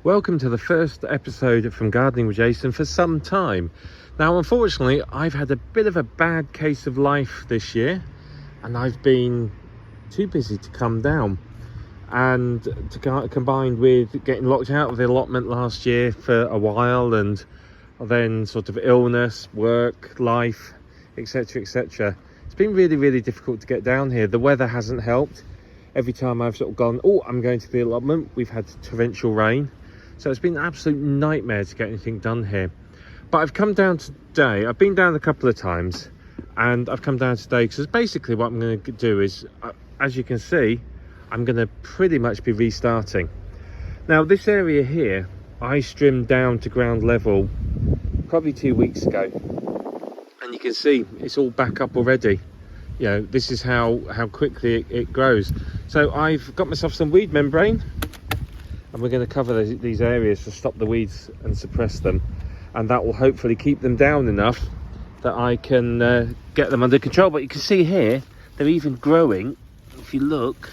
Welcome to the first episode from Gardening with Jason for some time. Now, unfortunately, I've had a bit of a bad case of life this year, and I've been too busy to come down. And combined with getting locked out of the allotment last year for a while, and then sort of illness, work, life, etc, etc. It's been really difficult to get down here. The weather hasn't helped. Every time I've sort of gone, oh, I'm going to the allotment, we've had torrential rain. So it's been an absolute nightmare to get anything done here. But I've come down today. I've been down a couple of times, and I've come down today because basically what I'm going to do is, as you can see, I'm going to pretty much be restarting. Now, this area here, I trimmed down to ground level probably 2 weeks ago. And you can see it's all back up already. You know, this is how quickly it grows. So I've got myself some weed membrane, and we're going to cover these areas to stop the weeds and suppress them, and that will hopefully keep them down enough that I can get them under control. But you can see here they're even growing, if you look,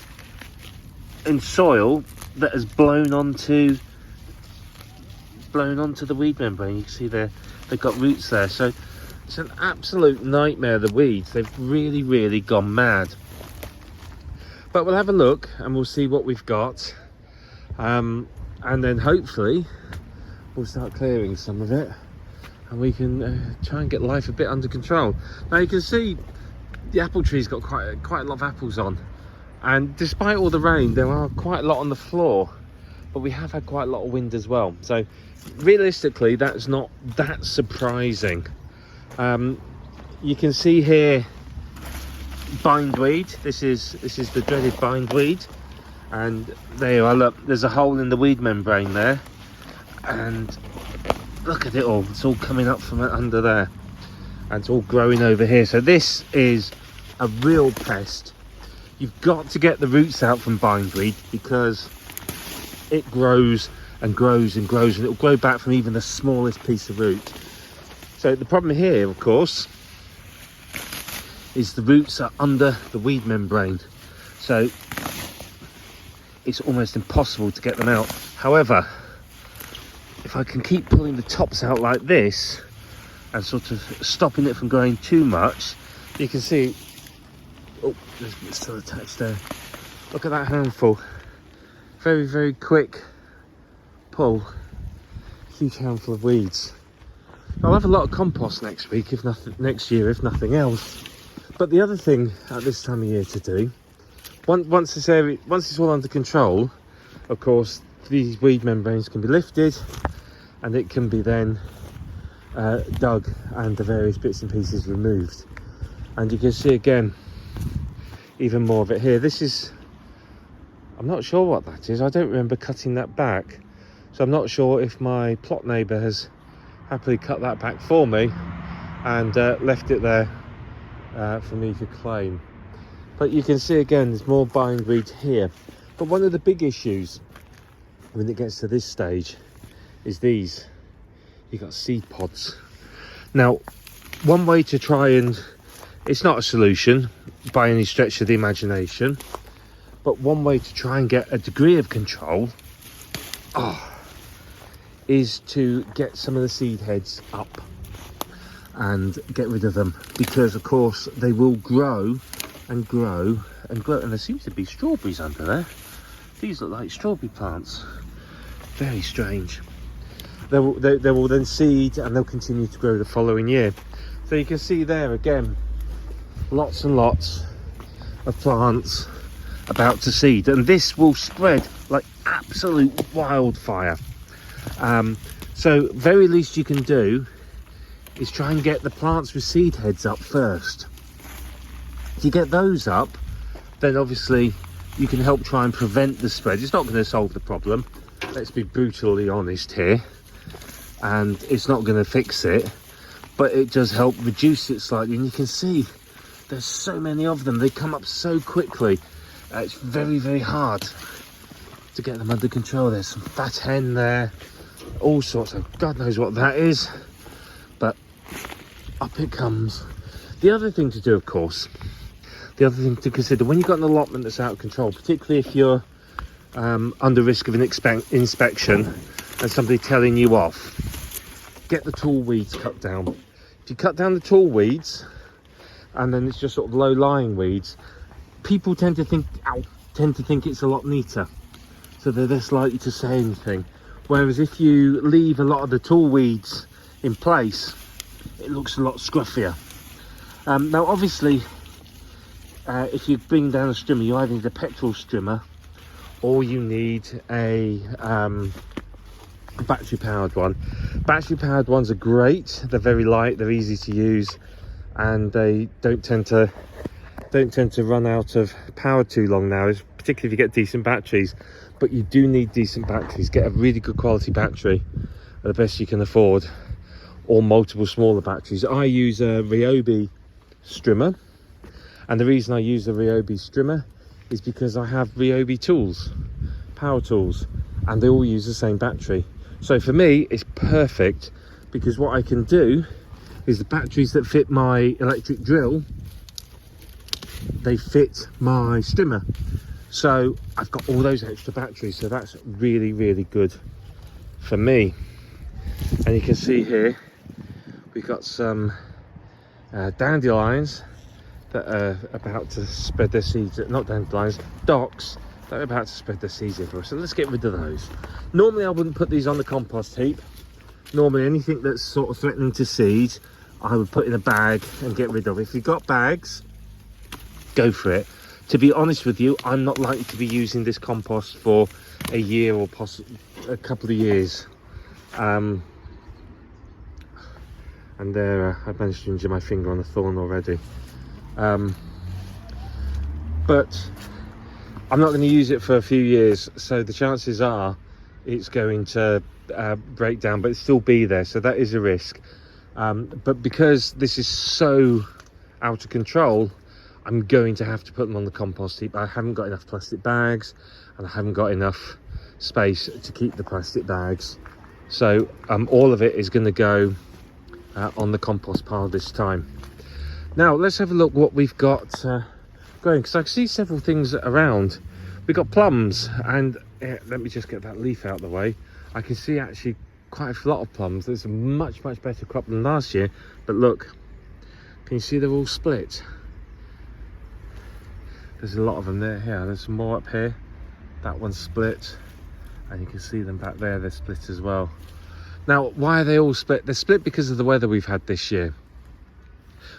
in soil that has blown onto the weed membrane. You can see they've got roots there. So it's an absolute nightmare, the weeds. They've really gone mad. But we'll have a look and we'll see what we've got. And then hopefully we'll start clearing some of it, and we can try and get life a bit under control. Now you can see the apple tree's got quite a lot of apples on, and despite all the rain there are quite a lot on the floor, but we have had quite a lot of wind as well. So realistically that's not that surprising. You can see here bindweed. This is the dreaded bindweed, and there you are. Look, there's a hole in the weed membrane there, and look at it all. It's all coming up from under there, and it's all growing over here. So this is a real pest. You've got to get the roots out from bindweed because it grows and grows and grows, and it'll grow back from even the smallest piece of root. So the problem here, of course, is the roots are under the weed membrane, so it's almost impossible to get them out. However, if I can keep pulling the tops out like this and sort of stopping it from growing too much, you can see, oh, it's still attached there. Look at that handful. Very quick pull. Huge handful of weeds. I'll have a lot of compost next year, if nothing else. But the other thing at this time of year to do, once it's all under control, of course, these weed membranes can be lifted, and it can be then dug and the various bits and pieces removed. And you can see again, even more of it here. This is, I'm not sure what that is. I don't remember cutting that back, so I'm not sure if my plot neighbour has happily cut that back for me and left it there for me to claim. But you can see again there's more bindweed here. But one of the big issues when it gets to this stage is these. You've got seed pods. Now, one way to try and, it's not a solution by any stretch of the imagination, but one way to try and get a degree of control is to get some of the seed heads up and get rid of them, because of course they will grow and grow and grow. And there seems to be strawberries under there. These look like strawberry plants. Very strange. They will then seed, and they'll continue to grow the following year. So you can see there again, lots and lots of plants about to seed, and this will spread like absolute wildfire. So very least you can do is try and get the plants with seed heads up first. If you get those up, then obviously you can help try and prevent the spread. It's not going to solve the problem, let's be brutally honest here, and it's not going to fix it, but it does help reduce it slightly. And you can see there's so many of them, they come up so quickly. It's very hard to get them under control. There's some fat hen there, all sorts of, God knows what that is, but up it comes. The other thing to do, of course, the other thing to consider when you've got an allotment that's out of control, particularly if you're under risk of an inspection, and somebody telling you off. Get the tall weeds cut down. If you cut down the tall weeds and then it's just sort of low-lying weeds, people tend to think it's a lot neater, so they're less likely to say anything. Whereas if you leave a lot of the tall weeds in place, it looks a lot scruffier. Now obviously, if you bring down a strimmer, you either need a petrol strimmer or you need a battery powered one. Battery powered ones are great. They're very light, they're easy to use, and they don't tend to run out of power too long now, particularly if you get decent batteries. But you do need decent batteries. Get a really good quality battery at the best you can afford, or multiple smaller batteries. I use a Ryobi strimmer, and the reason I use the Ryobi strimmer is because I have Ryobi tools, power tools, and they all use the same battery. So for me it's perfect, because what I can do is the batteries that fit my electric drill, they fit my strimmer. So I've got all those extra batteries, so that's really, really good for me. And you can see here we've got some dandelions that are about to spread their seeds. Not dandelions, docks that are about to spread their seeds everywhere. So let's get rid of those. Normally I wouldn't put these on the compost heap. Normally anything that's sort of threatening to seed, I would put in a bag and get rid of. If you've got bags, go for it. To be honest with you, I'm not likely to be using this compost for a year or possibly a couple of years. And there, I've managed to injure my finger on a thorn already. But I'm not going to use it for a few years, so the chances are it's going to break down, but it'll still be there, so that is a risk. But because this is so out of control, I'm going to have to put them on the compost heap. I haven't got enough plastic bags, and I haven't got enough space to keep the plastic bags. So all of it is going to go on the compost pile this time. Now let's have a look what we've got growing, because I can see several things around. We've got plums, and let me just get that leaf out of the way. I can see actually quite a lot of plums. There's a much better crop than last year, but look, can you see they're all split? There's a lot of them there. Here, there's some more up here. That one's split, and you can see them back there, they're split as well. Now why are they all split? They're split because of the weather we've had this year.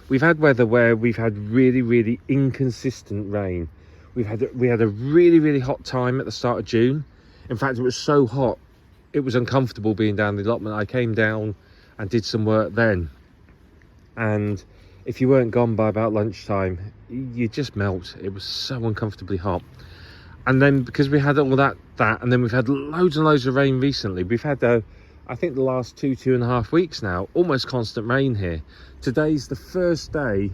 We've had weather where we've had really inconsistent rain. We had a really hot time at the start of June. In fact, it was so hot it was uncomfortable being down the allotment. I came down and did some work then, and if you weren't gone by about lunchtime, you just melt. It was so uncomfortably hot. And then because we had all that and then we've had loads and loads of rain recently. We've had I think the last 2.5 weeks now, almost constant rain here. Today's the first day,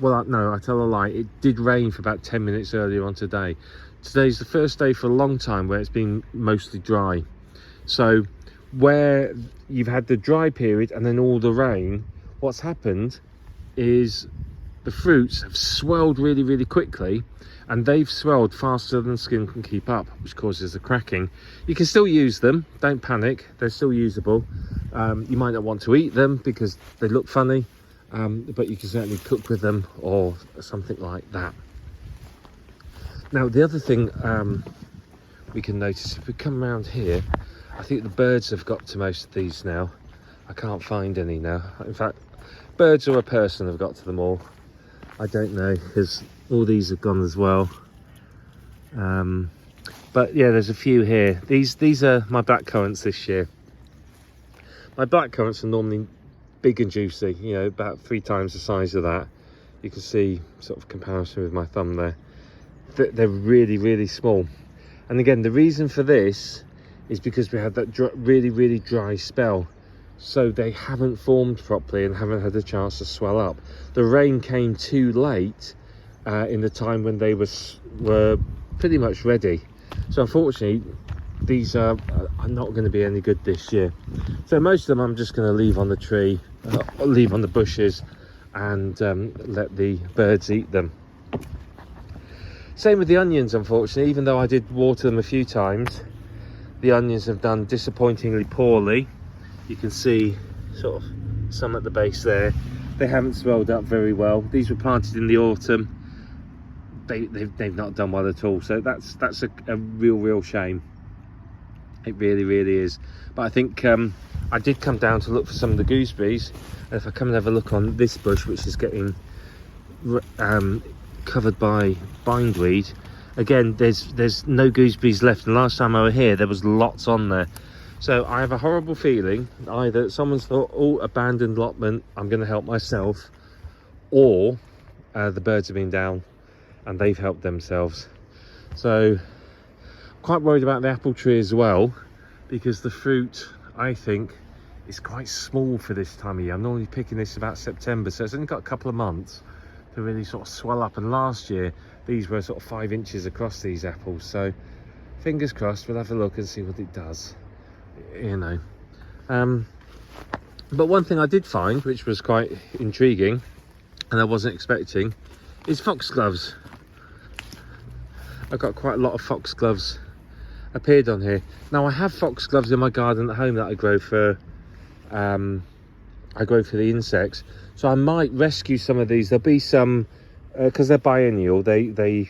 well no, I tell a lie, it did rain for about 10 minutes earlier on today. Today's the first day for a long time where it's been mostly dry. So where you've had the dry period and then all the rain, what's happened is the fruits have swelled really quickly, and they've swelled faster than skin can keep up, which causes the cracking. You can still use them, don't panic, they're still usable. You might not want to eat them because they look funny, but you can certainly cook with them or something like that. Now the other thing we can notice, if we come around here, I think the birds have got to most of these now. I can't find any now. In fact, birds or a person have got to them all. I don't know, because all these have gone as well. But yeah, there's a few here. These are my blackcurrants this year. My blackcurrants are normally big and juicy, you know, about 3 times the size of that. You can see sort of comparison with my thumb there. They're really small. And again, the reason for this is because we had that really dry spell. So they haven't formed properly and haven't had a chance to swell up. The rain came too late in the time when they were pretty much ready. So unfortunately, these are not going to be any good this year. So most of them I'm just going to leave on the tree, leave on the bushes, and let the birds eat them. Same with the onions, unfortunately. Even though I did water them a few times, The onions have done disappointingly poorly. You can see sort of some at the base there. They haven't swelled up very well. These were planted in the autumn. They've not done well at all. So that's a real shame. It really is. But I think I did come down to look for some of the gooseberries. And if I come and have a look on this bush, which is getting covered by bindweed, again, there's no gooseberries left. And last time I was here, there was lots on there. So I have a horrible feeling either someone's thought, oh, abandoned allotment, I'm going to help myself, or the birds have been down and they've helped themselves. So I'm quite worried about the apple tree as well, because the fruit, I think, is quite small for this time of year. I'm normally picking this about September, so it's only got a couple of months to really sort of swell up. And last year these were sort of 5 inches across, these apples. So fingers crossed, we'll have a look and see what it does, you know. But one thing I did find, which was quite intriguing and I wasn't expecting, is foxgloves. I've got quite a lot of foxgloves appeared on here. Now I have foxgloves in my garden at home that I grow for the insects, so I might rescue some of these. There'll be some because they're biennial, they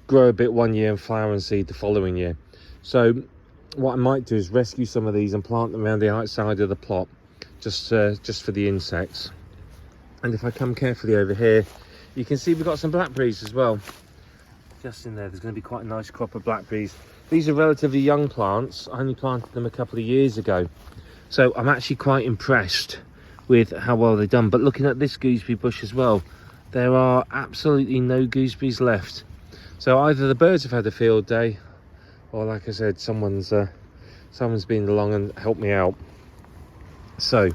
grow a bit one year and flower and seed the following year. So what I might do is rescue some of these and plant them around the outside of the plot, just for the insects. And if I come carefully over here, you can see we've got some blackberries as well. Just in there, there's going to be quite a nice crop of blackberries. These are relatively young plants. I only planted them a couple of years ago. So I'm actually quite impressed with how well they've done. But looking at this gooseberry bush as well, there are absolutely no gooseberries left. So either the birds have had a field day, or like I said, someone's been along and helped me out. So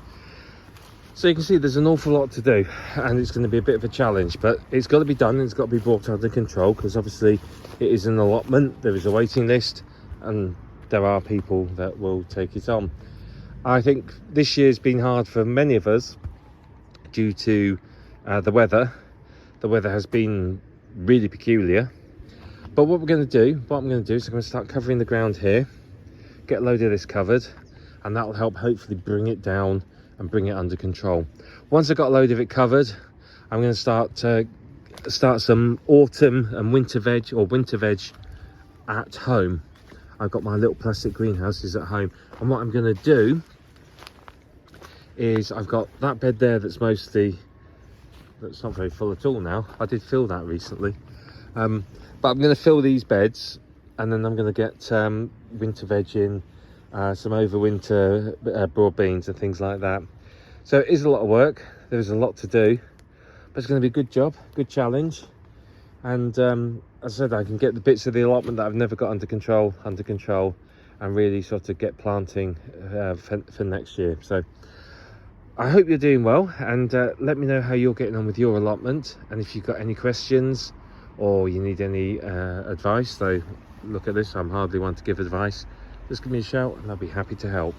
you can see there's an awful lot to do, and it's going to be a bit of a challenge, but it's got to be done and it's got to be brought under control, because obviously it is an allotment, there is a waiting list, and there are people that will take it on. I think this year's been hard for many of us due to the weather. The weather has been really peculiar. But what I'm going to do is I'm going to start covering the ground here, get a load of this covered, and that will help hopefully bring it down and bring it under control. Once I've got a load of it covered, I'm going to start some autumn and winter veg at home. I've got my little plastic greenhouses at home, and what I'm going to do is I've got that bed there that's not very full at all now. I did fill that recently, but I'm going to fill these beds, and then I'm going to get winter veg in, some overwinter broad beans and things like that. So it is a lot of work, there is a lot to do, but it's going to be a good job, good challenge. And as I said, I can get the bits of the allotment that I've never got under control, and really sort of get planting for next year. So I hope you're doing well, and let me know how you're getting on with your allotment, and if you've got any questions or you need any advice. Though look at this, I'm hardly one to give advice. Just give me a shout and I'll be happy to help.